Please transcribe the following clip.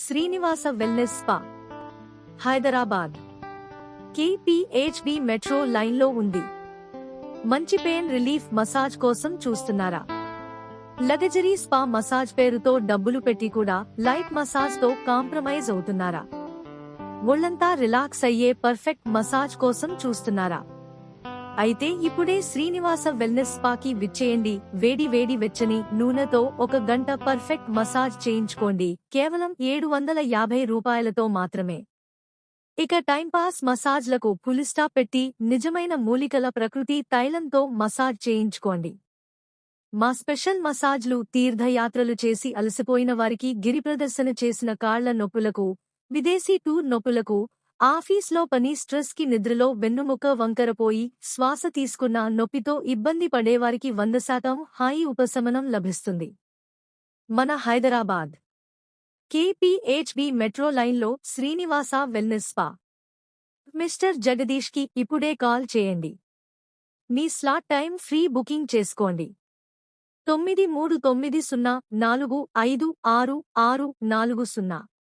Srinivasa wellness spa, Hyderabad. KPHB metro లైన్లో ఉంది. మంచి పెయిన్ రిలీఫ్ మసాజ్ కోసం చూస్తున్నారా? లగ్జరీ స్పా మసాజ్ పేరుతో డబ్బులు పెట్టి కూడా లైట్ మసాజ్ తో కాంప్రమైజ్ అవుతున్నారా? ఒళ్లంతా రిలాక్స్ అయ్యే పర్ఫెక్ట్ మసాజ్ కోసం చూస్తున్నారా? అయితే ఇప్పుడే శ్రీనివాస వెల్నెస్ స్పాకి విచ్చేయండి. వేడి వేడి వెచ్చని నూనెతో 1 గంట పర్ఫెక్ట్ మసాజ్ చేయించుకోండి, కేవలం 750 రూపాయలతో మాత్రమే. ఇక టైంపాస్ మసాజ్లకు ఫుల్స్టాప్ పెట్టి నిజమైన మూలికల ప్రకృతి తైలంతో మసాజ్ చేయించుకోండి. మా స్పెషల్ మసాజ్లు తీర్థయాత్రలు చేసి అలసిపోయిన వారికి, గిరిప్రదర్శన చేసిన కాళ్ల నొప్పులకు, విదేశీ టూర్ నొప్పులకు, ఆఫీస్లో పని స్ట్రెస్ కి, నిద్రలో వెన్నుముక వంకరపోయి శ్వాస తీసుకున్న నొప్పితో ఇబ్బంది పడేవారికి 100% హాయి ఉపశమనం లభిస్తుంది. మన హైదరాబాద్ కేపీహెచ్బీ మెట్రో లైన్లో Srinivasa wellness spa. Mister Jagadish కి ఇప్పుడే కాల్ చేయండి. మీ స్లాట్ టైం ఫ్రీ బుకింగ్ చేసుకోండి. 9390456640.